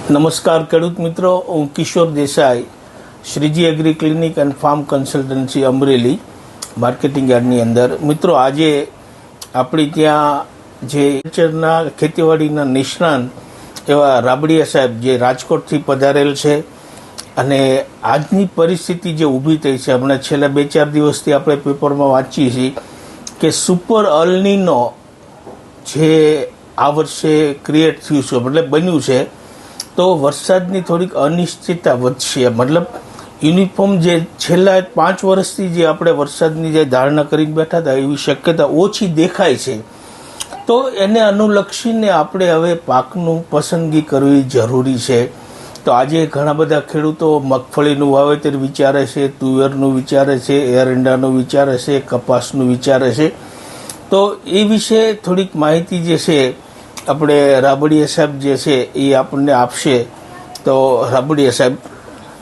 નમસ્કાર ખેડૂત મિત્રો, હું Kishor Desai, Shreeji agri clinic and farm consultancy Amreli marketing યાર્ડની અંદર. મિત્રો, આજે આપણી ત્યાં જે નેચરના ખેતીવાડીના નિષ્ણાંત એવા રાબડિયા સાહેબ જે રાજકોટથી પધારેલ છે અને આજની પરિસ્થિતિ જે ઊભી થઈ છે, હમણાં છેલ્લા 2-4 દિવસથી આપણે પેપરમાં વાંચીએ છીએ કે સુપર અલનીનો જે આ વર્ષે ક્રિએટ થયું છે, મતલબ બન્યું છે, તો વરસાદની થોડીક અનિશ્ચિતતા વધશે. મતલબ યુનિફોર્મ જે છેલ્લા 5 વર્ષથી જે આપણે વરસાદની જે ધારણા કરીને બેઠા હતા એવી શક્યતા ઓછી દેખાય છે. તો એને અનુલક્ષીને આપણે હવે પાકનું પસંદગી કરવી જરૂરી છે. તો આજે ઘણા બધા ખેડૂતો મગફળીનું વાવેતર વિચારે છે, તુવેરનું વિચારે છે, એરંડાનું વિચારે છે, કપાસનું વિચારે છે. તો એ વિશે થોડીક માહિતી જે છે આપણે રાબડિયા સાહેબ જે છે એ આપણને આપશે. તો રાબડિયા સાહેબ.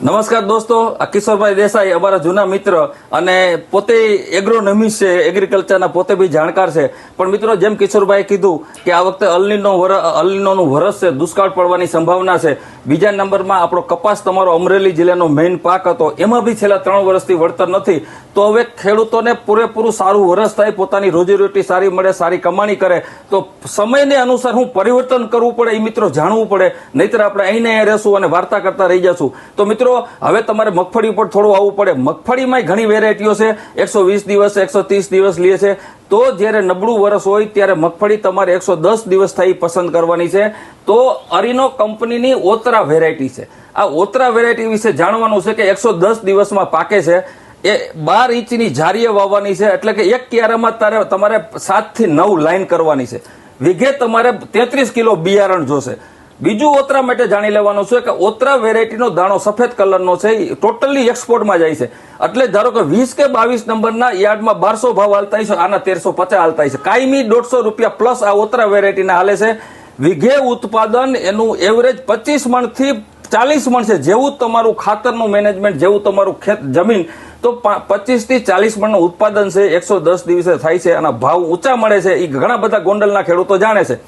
નમસ્કાર દોસ્તો, આ કિશોરભાઈ દેસાઈ અમારા જૂના મિત્ર અને પોતે એગ્રોનોમિસ્ટ છે, એગ્રીકલ્ચરના પોતે બી જાણકાર છે. પણ મિત્રો, જેમ કિશોરભાઈએ કીધું કે આ વખતે અલનીનોનું વરસ છે, દુષ્કાળ પડવાની સંભાવના છે. બીજા નંબરમાં આપણો કપાસ તમારો અમરેલી જિલ્લાનો મેઇન પાક હતો, એમાં બી છેલ્લા 3 વર્ષથી વળતર નથી. તો હવે ખેડૂતોને પૂરેપૂરું સારું વરસ થાય, પોતાની રોજીરોટી સારી મળે, સારી કમાણી કરે, તો સમયને અનુસાર હું પરિવર્તન કરવું પડે એ મિત્રો જાણવું પડે. નહીતર આપણે અહીં રહેશું અને વાર્તા કરતા રહી જશું. તો મિત્રો, હવે તમારે મગફળી ઉપર થોડું આવવું પડે. મગફળીમાં ઘણી વેરાયટીઓ છે, 120 દિવસ 130 દિવસ લે છે. તો જ્યારે નબળું વરસ હોય ત્યારે મગફળી તમારે 110 દિવસ થઈ પસંદ કરવાની છે. તો અરીનો કંપનીની ઓતરા વેરાયટી છે. આ ઓતરા વેરાયટી વિશે જાણવાનું છે કે 110 દિવસમાં પાકે છે. એ 12 ઇંચની જારીએ વાવવાની છે, એટલે કે એક ક્યારામાં તમારે 7 થી 9 લાઈન કરવાની છે. વીઘે તમારે 33 કિલો બિયારણ જોશે. બીજું ઓતરા માટે જાણી લેવાનું છે કે ઓતરા વેરાયટીનો દાણો સફેદ કલરનો છે, ટોટલી એક્સપોર્ટમાં જાય છે. એટલે ધારો કે 20 કે 22 નંબરના યાર્ડમાં 1200 ભાવ હાલતા છે, આના 1350 હાલતા છે. કાયમી 150 રૂપિયા પ્લસ આ ઓતરા વેરાયટીના હાલે છે. વીઘે ઉત્પાદન એનું એવરેજ 25 મણથી 40 મણ છે. જેવું તમારું ખાતરનું મેનેજમેન્ટ, જેવું તમારું જમીન, તો 25 થી 40 મણનું ઉત્પાદન છે, 110 દિવસે થાય છે. અને ભાવ ઊંચા મળે છે, એ ઘણા બધા ગોંડલના ખેડૂતો જાણે છે.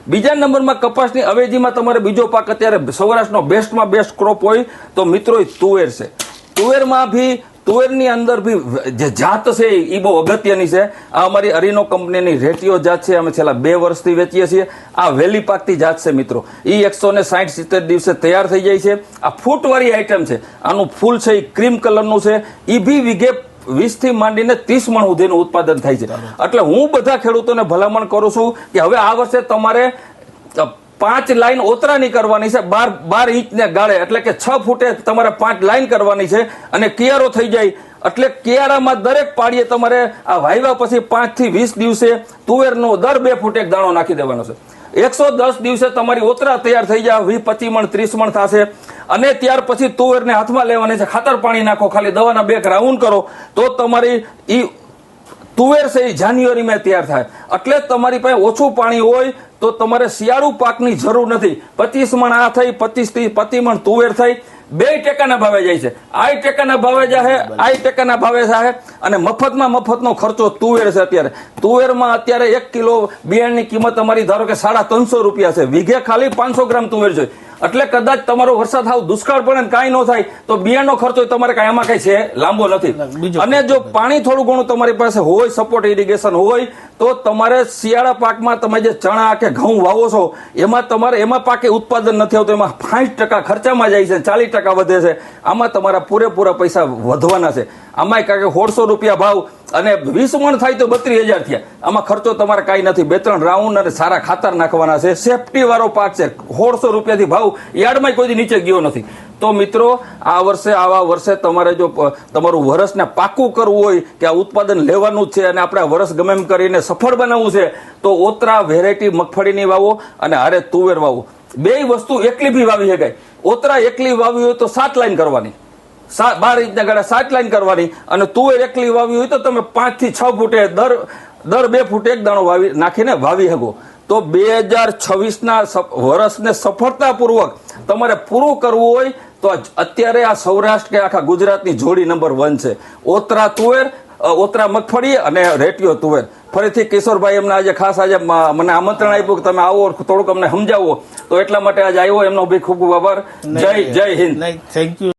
બીજા નંબરમાં કપાસની અવેજીમાં તમારે બીજો પાક અત્યારે સૌરાષ્ટ્રનો બેસ્ટમાં બેસ્ટ ક્રોપ હોય તો મિત્રો તુવેર છે. તુવેરમાં ભી તુવેરની અંદર ભી જે જાત છે એ બહુ અગત્યની છે. આ અમારી અરીનો કંપનીની રેટિયો જાત છે, અમે છેલ્લા 2 વર્ષથી વેચીએ છીએ. આ વેલી પાકતી જાત છે મિત્રો, એ 160-70 દિવસે તૈયાર થઈ જાય છે. આ ફૂટવાળી આઈટમ છે. આનું ફૂલ છે એ ક્રીમ કલરનું છે. એ ભી વીઘે 20 થી માંડીને 30 મણ સુધીનું ઉત્પાદન થાય છે. એટલે હું બધા ખેડૂતોને ભલામણ કરું છું કે હવે આ વર્ષે તમારે 5 લાઈન ઓતરાની કરવાની છે, 12 ઇંચને ગાળે, એટલે કે 6 ફૂટે તમારે 5 લાઈન કરવાની છે. અને કિયારો થઈ જાય એટલે કિયારામાં દરેક પાડીએ તમારે આ વાવ્યા પછી 5 થી 20 દિવસે તુવેરનો દર 2 ફૂટ એક દાણો નાખી દેવાનો છે. 110 દિવસે તમારી ઓતરા તૈયાર થઈ જાય, 20-25 મણ 30 મણ થશે. અને ત્યાર પછી તુવેરને હાથમાં લેવાની છે, ખાતર પાણી નાખો, ખાલી દવાના 2 રાઉન્ડ કરો, તો તમારી ઈ તુવેર છે એ જાન્યુઆરીમાં તૈયાર થાય. એટલે તમારી પાસે ઓછું પાણી હોય તો તમારે શિયાળુ પાકની જરૂર નથી. 25 મણ આ થઈ, 25 થી 25 મણ તુવેર થઈ, 2 ટેકાના ભાવે જાય છે. આ ટેકાના ભાવે જાય, આ ટેકાના ભાવે જાય. અને મફતનો ખર્ચો તુવેર છે. અત્યારે તુવેરમાં અત્યારે 1 કિલો બિયારણની કિંમત અમારી ધારો કે 350 રૂપિયા છે. વીઘે ખાલી 500 ગ્રામ તુવેર જોઈએ. એટલે કદાચ તમારો વરસાદ થાવ દુષ્કાળ પડે ને કાંઈ ન થાય તો બિયારણનો ખર્ચો તમારે કાંઈ એમાં કઈ છે લાંબો નથી. અને જો પાણી થોડું ઘણું તમારી પાસે હોય, સપોર્ટ ઇરિગેશન હોય, તો તમારે શિયાળા પાકમાં તમે જે ચણા કે ઘઉં વાવો છો એમાં પાકે ઉત્પાદન નથી આવતું, એમાં 60% ખર્ચામાં જાય છે, 40% વધે છે. આમાં તમારા પૂરેપૂરા પૈસા વધવાના છે. આમાં કારણ કે 150 રૂપિયા ભાવ અને 20 મણ થાય તો 32,000 થયા. આમાં ખર્ચો તમારે કાંઈ નથી. 2-3 રાઉન્ડ અને સારા ખાતર નાખવાના છે. સેફટી વાળો પાક છે. 150 રૂપિયાથી ભાવ યાર્ડમાં કોઈ નીચે ગયો નથી. તો મિત્રો, આવા વર્ષે તમારે જો તમારું વરસને પાકું કરવું હોય કે આ ઉત્પાદન લેવાનું જ છે અને આપણે વરસ ગમે એમ કરીને સફળ બનાવવું છે, તો ઓતરા વેરાયટી મગફળીની વાવો અને હારે તુવેર વાવો. 2 વસ્તુ એકલી બી વાવી શકાય. ઓતરા એકલી વાવી હોય તો 7 લાઈન કરવાની, 12 ઇંચના ગાળા 7 લાઈન કરવાની. અને તુવેર એકલી વાવી હોય તો તમે 5 થી 6 ફૂટે દર 2 ફૂટ એક દાણો નાખીને વાવી શકો. તો 2026ના વર્ષને સફળતાપૂર્વક તમારે પૂરું કરવું હોય તો અત્યારે આ સૌરાષ્ટ્ર કે આખા ગુજરાતની જોડી નંબર 1 છે. ઓતરા તુવેર ઓતરા મગફળી અને રેટિયો તુવેર. ફરીથી કિશોરભાઈ એમને આજે ખાસ આજે મને આમંત્રણ આપ્યું કે તમે આવો થોડુંક અમને સમજાવો, તો એટલા માટે આજે આવ્યો. એમનો બી ખૂબ ખૂબ આભાર. જય હિન્દ. Thank you.